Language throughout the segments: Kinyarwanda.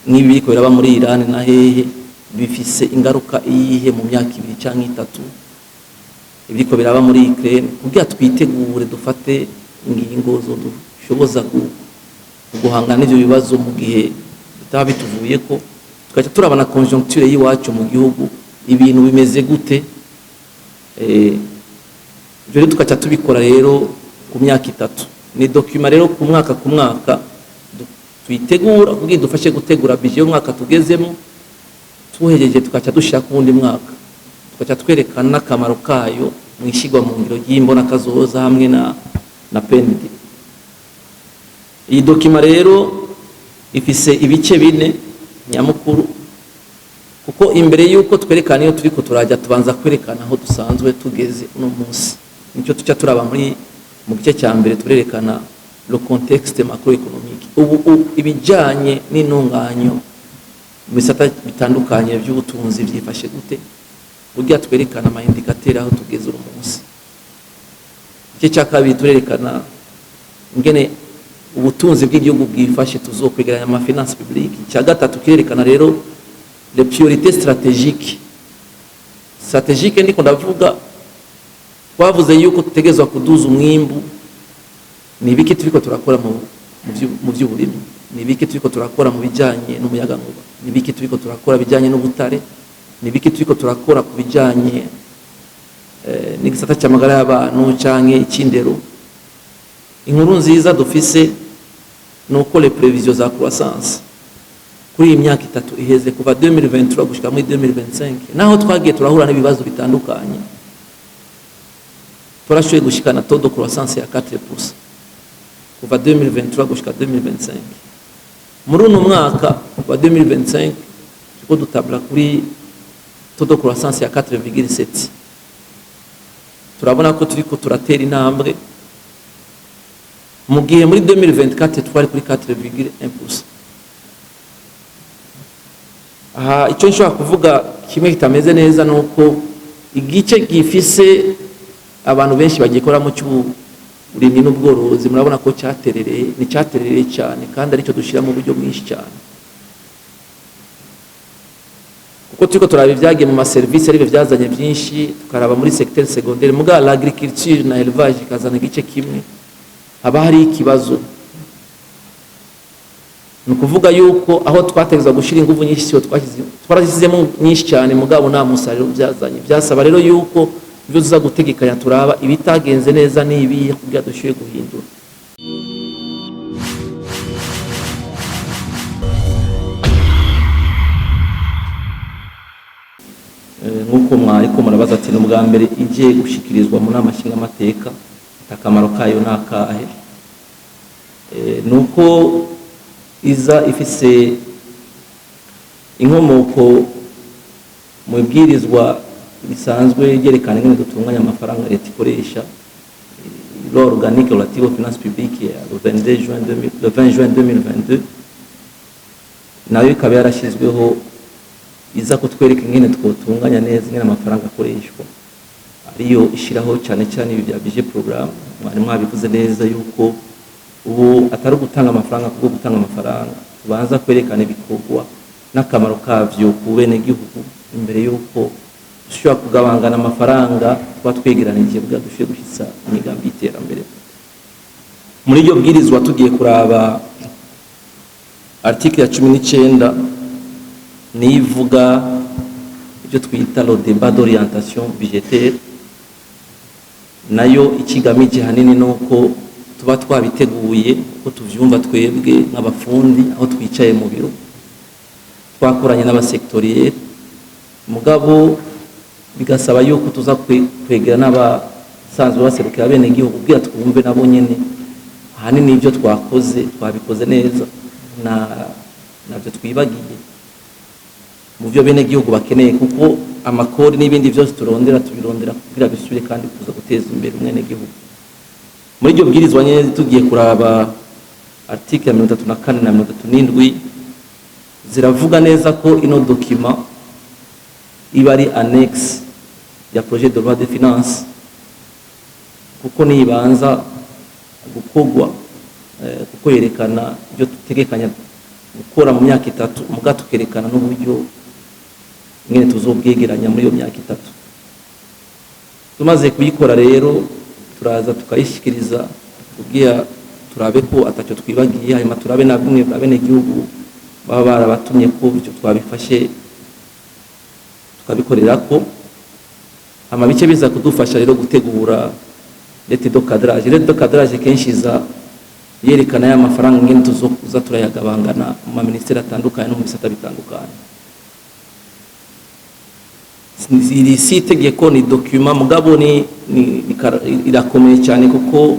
nk'ibi biriko biraba muri Iran na hehe bifise ingaruka iyihe mu myaka 2 canke 3 ibiriko biraba muri Ukraine kugira twitegure dufate ingingo zo dushoboza guhangana n'ivyo bibazo mu gihe bitaba bituvuye ko tukaca turabana conjoncture yiwacu mu gihugu ibintu bimeze gute rero tukaca tubikora rero ku myaka 3 ni document rero ku mwaka twitegura kugira dufashe gutegura budget yo mwaka tugezemo tuhejeje tukaca dushaka ubundi mwaka tukaca twerekana akamaro kayo mu ishigwa mu ngiro y'imbona kazoza hamwe na PND. Iyi document rero ifise ibice bine nyamukuru kuko imbere yuko twerekana iyo turiko turajya tubanza kwerekana aho dusanzwe tugeze uno munsi nicyo tuca turaba mu gice cya mbere turerekana le contexte macroéconomique ubu ibijanye n'intunganyo mu bisata bitandukanye by'ubutunzi byifashe gute burya twerekana ama indicateur aho tugeze uno munsi. Igice cya kabiri turerekana ngene ubutunzi bw'igihugu bwifashe tuzokwegeranya ama finance publique. Cya gatatu kirerekana rero les priorités stratégiques ndiko ndavuga twavuze yuko tutegezwa kuduza umwimbu ni biki turiko turakora mu by'uburimi ni biki turiko turakora mu bijanye n'umuyagankuba ni biki turiko turakora bijanye n'ubutare ni biki turiko turakora ku bijanye n'igisata cy'amagara y'abantu canke ikindero. Inkuru nziza dufise nuko les prévisions za croissance kuri iyi myaka 3 iheze kuva 2023 gushika muri 2025 naho twagiye turahura n'ibibazo bitandukanye turashoboye gushikana taux de croissance ya 4% kuva 2023 gushika 2025. Muri uno mwaka wa 2025 tuko dutabla kuri taux de croissance ya 4,7. Turabona ko turiko turatera intambwe mu gihe muri 2024 twari kuri 4,1%. Aha icyo nshobora kuvuga kimwe kitameze neza nuko igice gifise abantu benshi bagikora mu cy'uburimyi n'ubworozi murabona ko cyaterereye cyane kandi aricyo dushira mu buryo bwinshi cyane kuko turiko turaba ibyagiye mu ma service ari byazanye byinshi tukaraba muri secteur secondaire muga l'agriculture na élevage kazana igice kimwe haba hari ikibazo nukuvuga yuko aho twategeza gushira ingufu nyinshi cyo twarazizemo nyinshi cyane mugabo nta musaruro byazanye byasaba rero yuko byo tuza gutegekanya turaba ibitagenze neza nibi kugira dushoye guhindura. Nkuko mwariko murabaza ati n'ubwa mbere ije gushikirizwa mu nama nshinga amateka akamaro kayo nakahe nuko iza ifise inkomoko mu bwirizwa bisanzwe yerekana ingene dutunganya amafaranga leta ikoresha loi organique relative aux finances publiques le 20 juin 2022 nayo ikaba yarashizweho iza kutwereka ingene twotunganya neza ingene amafaranga akoreshwa ariyo ishiraho cyane cyane ibi bya budget programme mwari mwabivuze neza yuko ubu atari gutanga amafaranga kuko gutanga amafaranga tubanza kwerekana ibikorwa n'akamaro kavyo ku bene gihugu imbere yuko dushobora kugabangana amafaranga twatwegeranije bwa dushoye gushitsa imigambi y'iterambere. Muri iryo bwirizwa tugiye kuraba article ya 19 nivuga ibyo twita le débat d'orientation budgétaire nayo ikigamije hanini nuko tuba twabiteguye ko tuvyumva twebwe nk'abafundi aho twicaye mu biro twakoranye n'abasektorier mugabo bigasaba yuko tuza kwegera n'abasanzwe baserukira bene igihugu kugira twumve nabo nyene hanini ibyo twakoze twabikoze neza nabyo twibagiye mu byo bene igihugu bakeneye kuko amakori n'ibindi byose tubirondera kugira bisubire kandi kuza guteza imbere umwene gihugu. Muri iryo bwirizwa nyene tugiye kuraba article 34 na 37 ziravuga neza ko ino document iba ari annexe ya projet de loi de finance kuko nibanza gukogwa kuko yerekana ibyo tutegekanya gukora mu myaka 3 muga tukerekana n'uburyo ngene tuzobwegeranya muri iyo myaka 3. Tumaze kuyikora rero turaza tukayishikiriza kugira turabe ko atacyo twibagiye, hanyuma turabe na bimwe abene gihugu baba barabatumye ko byo twabifashe tukabikorera ko amabice biza kudufasha rero gutegura lete do cadrage kenshi za yerekana ya mafaranga ngene tuzokuza turayagabangana mu ministeri atandukanye no mu bisata bitandukanye. Iri si itegeko ni document mugabo ni irakomeye cyane kuko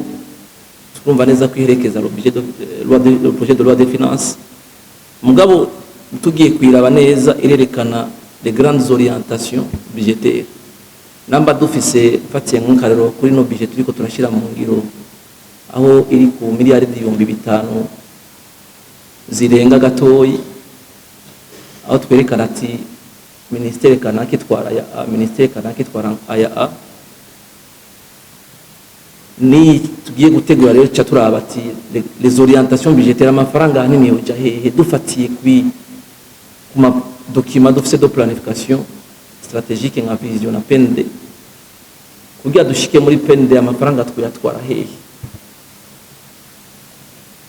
twumva neza kwiherekeza le projet de loi de finances mugabo tugiye kwiraba neza irerekana les grandes orientations budgétaires. Namba dufise fatiye nk'karero kuri no budget turiko turashira mu ngiro aho iri ku miliyaridi 500 zirenga gatoyi, aho twerekana ati ministere kanaka itwara ya ministere kanaka itwara aya a ni tugiye gutegura rero cya turaba ati les orientations budgétaires amafaranga hanini yoja hehe dufatiye kuma document d'office de planification stratégique nka vision na PND kugira dushike muri PND amafaranga twatwara hehe.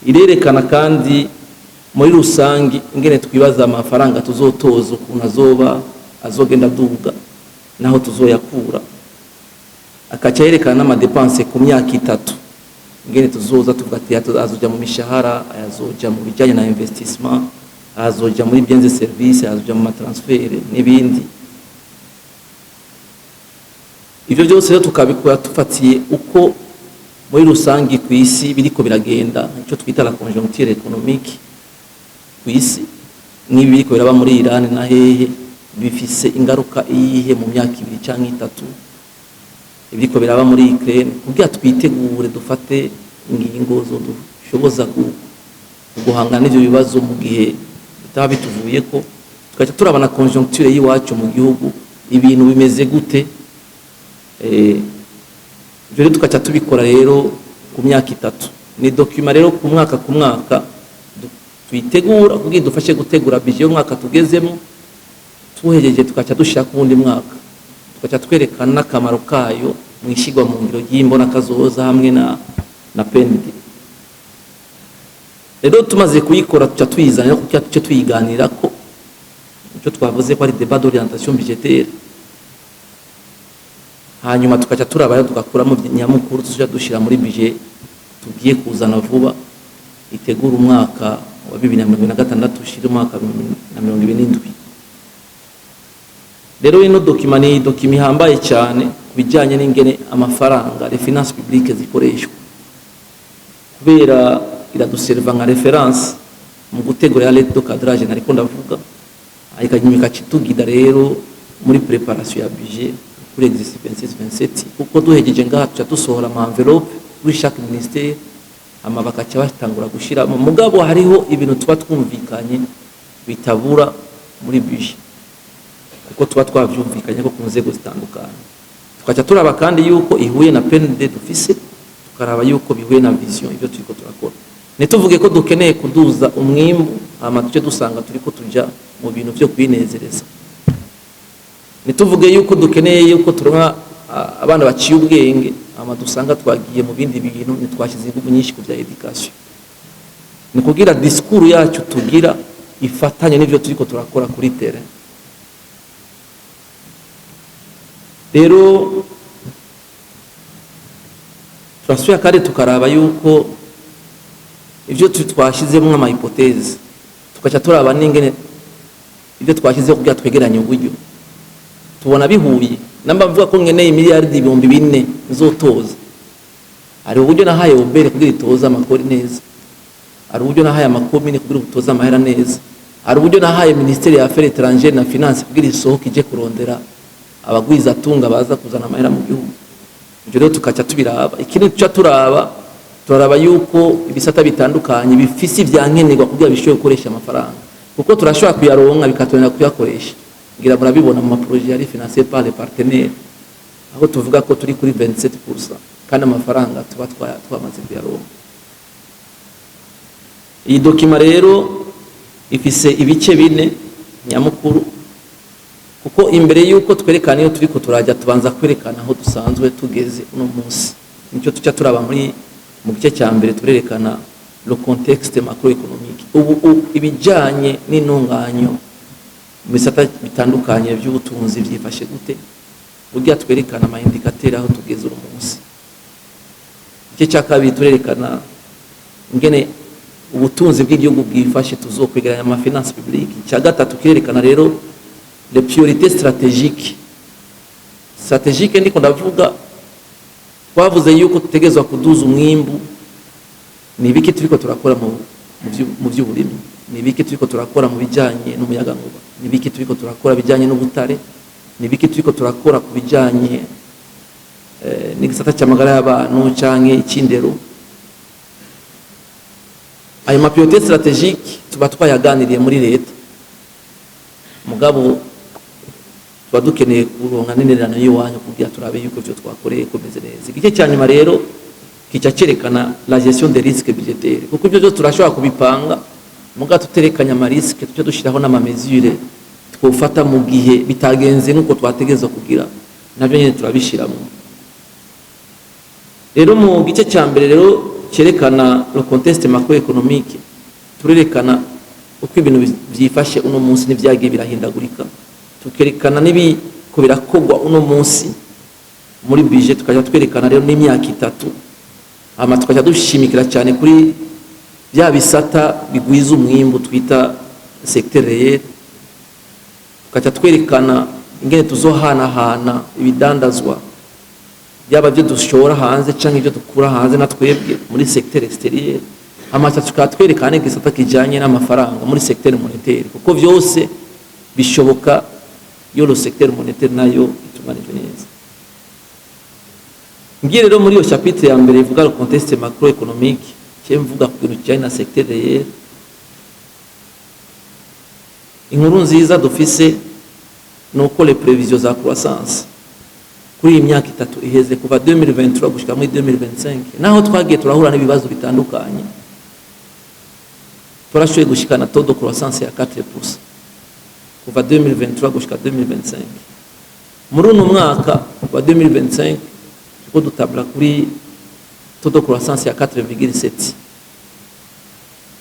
Irerekana kandi muri rusangi ingene twibaza amafaranga tuzotoza ukuntu azogenda duga naho tuzoyakura, akaca yerekana n'amadepense ku myaka 3 ingene tuzoza tugati azoja mu mishahara, azoja mu bijanye na investissement, azoja muri biens et services, azoja mu transfer n'ibindi. Ivyo byose rero tukabikora tufatiye uko muri rusangi ku isi biriko biragenda, ico twita la conjoncture économique ku isi n'ibi biriko biraba muri Iran na hehe bifise ingaruka iyihe mu myaka 2 canke 3 ibiriko biraba muri Ukraine kugira twitegure dufate ingingo zo dushoboza guhangana n'ivyo bibazo mu gihe bitaba bituvuye ko tukaca turabana conjoncture yiwacu mu gihugu ibintu bimeze gute. Rero tukaca tubikora rero ku myaka 3 ni document rero ku mwaka twitegura kugira dufashe gutegura budget yo mwaka tugezemo, tuhejeje tukaca dushaka ubundi mwaka tukaca twerekana akamaro kayo mu ishigwa mu ngiro y'imbo nakazoza hamwe na PND. Rero tumaze kuyikora tuca twizana kuko tuce tuyiganira ko icyo twavuze ko ari débat d'orientation budgétaire, hanyuma tukaca turabayo tugakuramo nyamukuru tuja dushira muri budget tugiye kuzana vuba itegura umwaka wa 2026 ushira umwaka wa 2027. Rero ino document ni document hambaye cyane kubijanye n'ingene amafaranga les finances publiques zikoreshwa kubera iraduserva nka reference mu gutegura ya lete do cadrage nariko ndavuga ayikanyimika citugida rero muri préparation ya budget pour l'exercice 27 kuko duhejeje ngaha tuca dusohora ama envelope kuri chaque ministère ama bakaca batangura gushira mu mugabo hariho ibintu tuba twumvikanye bitabura muri budget kuko tuba twavyumvikanye ko ku nzego zitandukanye, tukaca turaba kandi yuko ihuye na PND dufise, tukaraba yuko bihuye na vision ivyo turiko turakora. Nituvuge ko dukeneye kuduza umwimbu ama tuce dusanga turiko tuja mu bintu byo kwinezereza, nituvuge yuko dukeneye yuko turonka abana baciye ubwenge ama dusanga twagiye mu bindi bintu nitwashize ingufu nyinshi ku bya education. Ni kugira discours yacu tugira ifatanye n'ivyo turiko turakora kuri terrain. Rero turasuya kandi tukaraba yuko ivyo twashizemo ama hypothèse tukaca turaba n'ingene ivyo twashize kugira twegeranye uburyo tubona bihuye. Namba mvuga ko ngeneye miliyaridi 400 nzotoza, ari uburyo nahaye obere kugira itoza amakori neza, ari uburyo nahaye amakomine kugira utoza amahera neza, ari uburyo nahaye ministeri ya affaires étrangères na finance kugira isohoke ije kurondera abagwiza tunga baza kuzana amahera mu gihugu. Ibyo rero tukaca tubiraba, ikindi tuca turaraba yuko ibisata bitandukanye bifisi vyankenerwa kugira bishoye gukoresha amafaranga, kuko turashobora kuyaronka bikatwena kuyakoresha. Ngira murabibona mu projet yari financé par les partenaires aho tuvuga ko turi kuri 27% kandi amafaranga tuba twamaze kuyaronka. Iyi document rero ifise ibice bine nyamukuru, kuko imbere yuko twerekana iyo turiko turajya tubanza kwerekana aho dusanzwe tugeze uno munsi. Nicyo tuca turaba mu gice cya mbere turerekana le contexte macroéconomique, ubu ibijanye n'intunganyo mu bisata bitandukanye by'ubutunzi byifashe gute, burya twerekana ama indicateur aho tugeze uno munsi. Igice cya kabiri turerekana ingene ubutunzi bw'igihugu bwifashe, tuzokwegeranya ama finance publique. Cya gatatu kirerekana rero les priorités stratégiques ndiko ndavuga, twavuze yuko tutegezwa kuduza umwimbu. Ni biki turiko turakora mu by'uburimyi, ni biki turiko turakora mu bijanye n'umuyagankuba, ni biki turiko turakora bijanye n'ubutare, ni biki turiko turakora ku bijanye n'igisata cy'amagara y'abantu canke ikindero. Ayo ma priorité stratégique tuba twayaganiriye muri leta, mugabo tuba dukeneye kuronka n'intererano y'iwanyu kugira turabe yuko byo twakoreye komeze neza. Igice cya nyuma rero kica cerekana la gestion des risques budgétaires, kuko ibyo turashobora kubipanga mugabo tuterekanya ama risque, tuca dushiraho n'ama mesure twofata mu gihe bitagenze nuko twategeza kugira, nabyo nyine turabishiramo. Rero mu gice cya mbere rero cerekana le contexte macroéconomique, turerekana uko ibintu byifashe uno munsi n'ivyagiye birahindagurika, tukerekana n'ibiko birakogwa uno munsi muri budget, tukaja twerekana rero n'imyaka itatu, hama tukaja dushimikira cyane kuri bya bisata bigwiza umwimbu twita secteur réel, tukaja twerekana ingene tuzohanahana ibidandazwa byaba byo dushora hanze canke ibyo dukura hanze na twebwe muri secteur extérieur. Amacha tukatwerekana igisata kijanye n'amafaranga muri secteur monétaire, kuko vyose bishoboka iyo le secteur monétaire nayo itunganijwe neza. Ngiye rero muri iyo chapitre ya mbere ivuga le contexte macroéconomique, mvuga ku bintu kijanye na secteur réel. Inkuru nziza dufise nuko les prévisions za croissance kuri iyi myaka itatu iheze kuva 2023 gushika muri 2025, naho twagiye turahura n'ibibazo bitandukanye, turashoboye gushikana taux de croissance ya 4% kuva 2023 gushika 2025. Muri uno mwaka wa 2025 tuko dutabla kuri taux de croissance ya 4,7.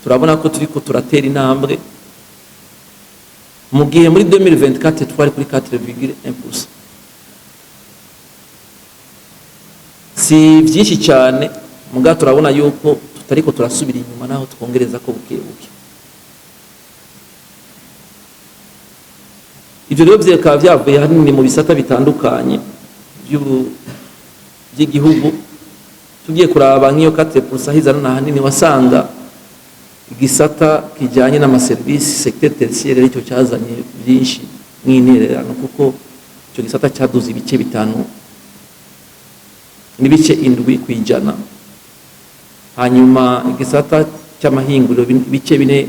Turabona ko turiko turatera intambwe, mu gihe muri 2024 twari kuri 4,1%. Si byinshi cyane, mugabo turabona yuko tutariko turasubira inyuma, naho twongereza ko bukebuke. Ibyo rero byekaba byavuye hanini mu bisata bitandukanye by'igihugu. Tugiye kuraba nk'iyo 4% hizana na hanini wasanga igisata kijanye n'amaservice secteur tertiaire aricyo cyazanye byinshi nk'intererano, kuko icyo gisata cyaduze ibice bitanu n'ibice 7 kwijana. Hanyuma igisata cy'amahinguriro bice 4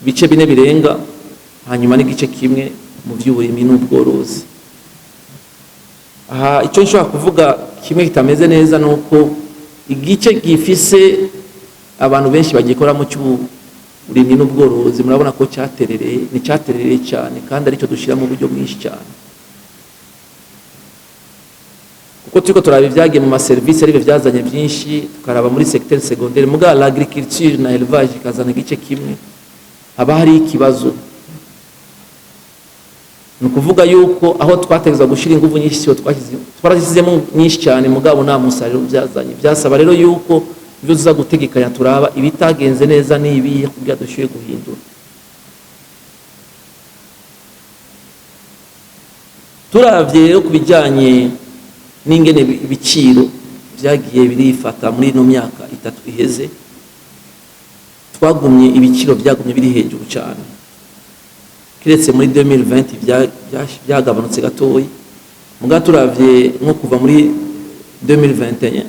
bice 4 birenga, hanyuma n'igice kimwe mu by'uburimyi n'ubworozi. Aha icyo nshobora kuvuga kimwe kitameze neza nuko igice gifise abantu benshi bagikora mu cy'uburimyi n'ubworozi, murabona ko cyaterereye cyane, kandi aricyo dushira mu buryo bwinshi cyane, kuko turiko turaba ibyagiye mu maservice ariko byazanye byinshi. Tukaraba muri secteur secondaire, muga l'agriculture na élevage kazana igice kimwe, haba hari ikibazo. Nukuvuga yuko aho twategeza gushira ingufu nyinshi cyo twarazizemo nyinshi cyane, mugabo nta musaruro byazanye. Byasaba rero yuko ibyo tuza gutegekanya turaba ibitagenze neza n'ibiye kugira dushoye guhindura. Turavye rero kubijanye n'ingene ibiciro byagiye birifata muri no myaka itatu iheze, twagumye ibiciro byagumye biri hejuru cyane, kiretse muri 2020 byagabanutse gatoyi. Muga turavye nko kuva muri 2021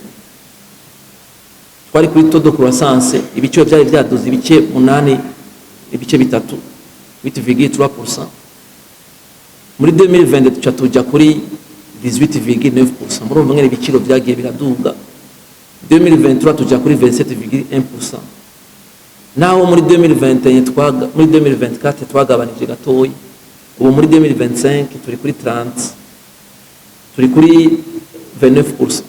twari kuri taux de croissance, ibiciro byari byaduze ibice 8 ibice bitatu 8,3%. Muri 2020 tuca tuja kuri 18,9%. Murumva ngene ibiciro byagiye biraduga, 2023 tujya kuri 27,1%. Naho muri 2021 muri 2024 twagabanije gatoyi, ubu muri 2025 turi kuri 30, turi kuri 29%.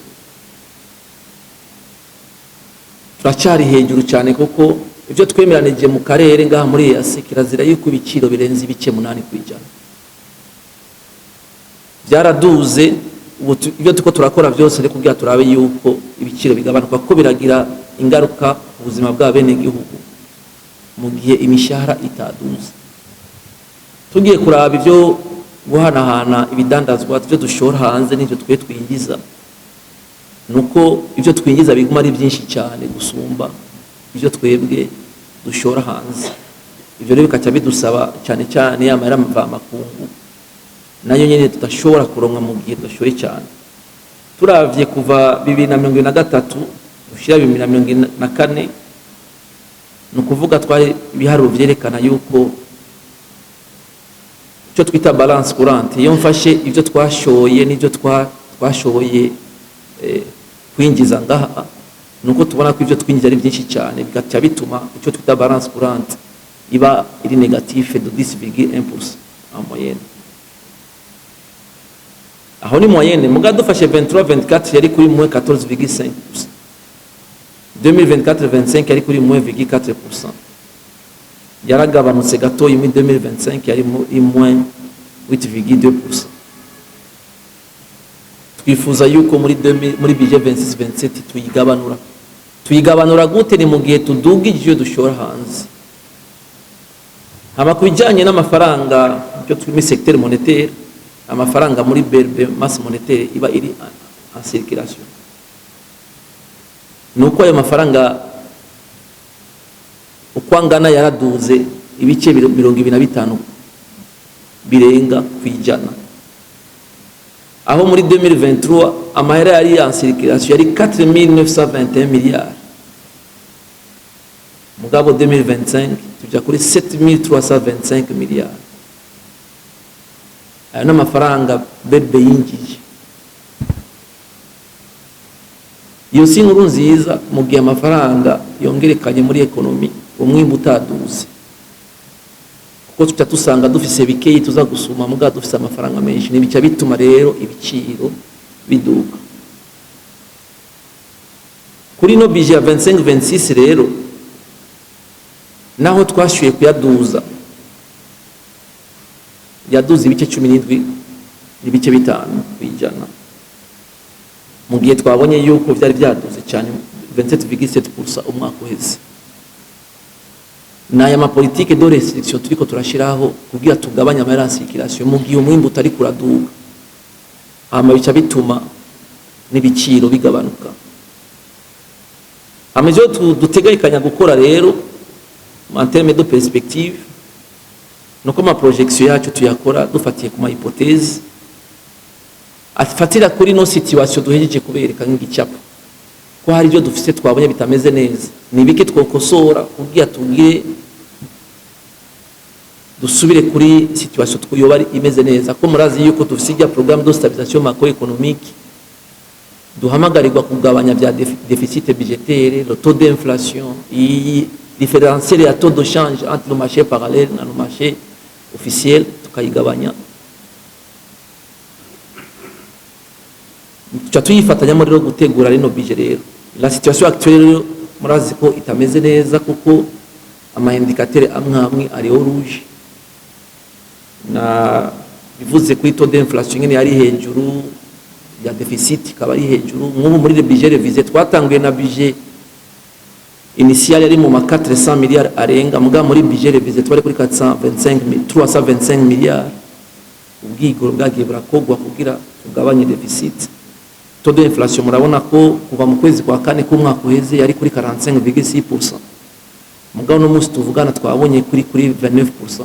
Turacari hejuru cyane kuko ibyo twemeranije mu karere ngaha muri EAC kirazira yuko ibiciro birenze ibice 8%. Byaraduze, ibyo tuko turakora byose reko kugira turabe yuko ibiciro bigabanuka kuko biragira ingaruka ku buzima bwa bene gihugu mu gihe imishahara itaduze. Tugiye kuraba ibyo guhanahana ibidandazwa byo dushora hanze n'ibyo twe twinjiza, nuko ibyo twinjiza biguma ari byinshi cyane gusumba ibyo twebwe dushora hanze. Ibyo rero bikaca bidusaba cyane cyane yamara mvamakungu nayo nyene tudashobora kuronka mu gihe dushoye cyane. Turavye kuva 2023 gushira 2024 nukuvuga twari ibiharuro vyerekana yuko cyo twita balance courante, iyo mfashe ibyo twashoye n'ibyo twashoboye kwinjiza ngaha, nuko tubona ko ibyo twinjiza ari byinshi cyane, bigaca bituma icyo twita balance courante iba iri négatif de 10,1% en moyenne. Aho ni moyenne, muga dufashe 23-24 yari kuri moins 14,5%. 2024-25 yari kuri moins 4%. Yaragabanutse gatoyi muri 2025 yari moins 8,2%. Twifuza yuko muri budget 26-27 tuyigabanura gute? Ni mu gihe tudugije dushora hanze. Hama kubijanye n'amafaranga byo turi secteur monétaire, amafaranga muri BRB masse monétaire iba iri en circulation. Nuko ayo mafaranga ukwangana yaraduze ibice 25 birenga kwijana. Aho muri 2023 amahera yari en circulation yari 4,921 milliards. Mugabo 2025 tujya kuri 7,325 milliards. Ayo n'amafaranga BRB yinjije. Iyo si inkuru nziza mu gihe amafaranga yongerekanye muri ekonomi, umwimbu utaduze. Kuko tuca tusanga dufise bikeyi tuza gusuma, muga dufise amafaranga menshi, nibica bituma rero ibiciro biduka. Kuri no budget ya 25-26 rero naho twashuye kuyaduza, yaduze ibice 17 n'ibice 5 kwijana, mu gihe twabonye yuko byari byaduze cyane 27,7% umwaka uheze. Naya ma politique de restriction turiko turashiraho kugira tugabanya ama circulation mu gihe umwimbu utari kuraduka, ama bica bituma n'ibiciro bigabanuka. Amejo dutegekanya gukora rero en termes de perspective, nuko ma projection yacu tuyakora dufatiye ku ma hypothèse afatira kuri no situation duhejeje kubereka nk'igicapo ko hari byo dufise twabonye bitameze neza, ni biki twokosora kugira tugire dusubire kuri situation twoyoba imeze neza. Ko murazi yuko dufise ya programme de stabilisation macroéconomique duhamagarirwa kugabanya bya déficit budgétaire, le taux d'inflation, différencier les taux de change entre le marché parallèle na le marché officiel, tukayigabanya. Tuca tuyifatanya muri rero gutegura rino budget rero. La situation actuelle murazi ko itameze neza kuko ama indicateur amwe ari rouge, na bivuze ko taux d'inflation nyene yari hejuru, ya déficit kaba ari hejuru. Nk'ubu muri le budget révisé twatanguye na budget initial yari mu 400 milliards arenga, muga muri budget révisé twari kuri 325 milliards. Ubwigoro bwagiye burakogwa kugira tugabanye déficit. Taux d'inflation murabona ko kuva mu kwezi kwa kane k'umwaka uheze yari kuri 45,6%. Muga no musi tuvugana twabonye kuri 29%.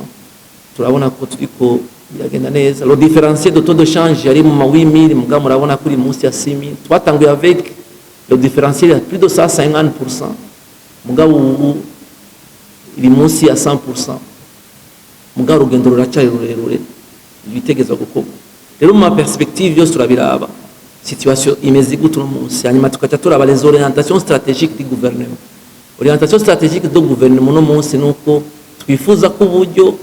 Turabona ko turiko biragenda neza. Le différentiel de taux de change yari mu 8,000, muga murabona kuri musi ya 6,000. Twatanguye avec le différentiel à plus de 150%. Muga ubu iri musi ya 100%. Muga urugendo ruracari rurerure ibitegezwa gukorwa. Rero mu perspective yose turabiraba. situation imeze gute uno munsi, hanyuma tukaca turaba les orientations stratégiques du gouvernement. Orientation stratégique do gouvernement uno munsi nuko twifuza ko uburyo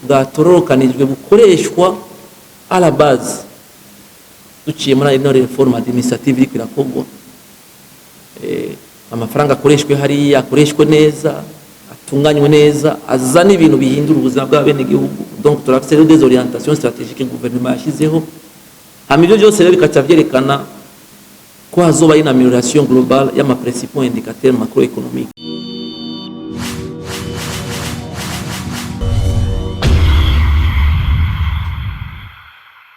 bwatororokanijwe bukoreshwa à la base duciye muri ino reforme administrative iriko irakorwa, amafaranga akoreshwe hariya akoreshwe neza, atunganywe neza, azana ibintu bihindura ubuzima bw'abene gihugu. Donc turafite des orientations stratégiques gouvernement yashizeho, hama ibyo byose rero bikaca byerekana ko hazoba une amélioration globale y'ama principaux indicateurs macroéconomiques.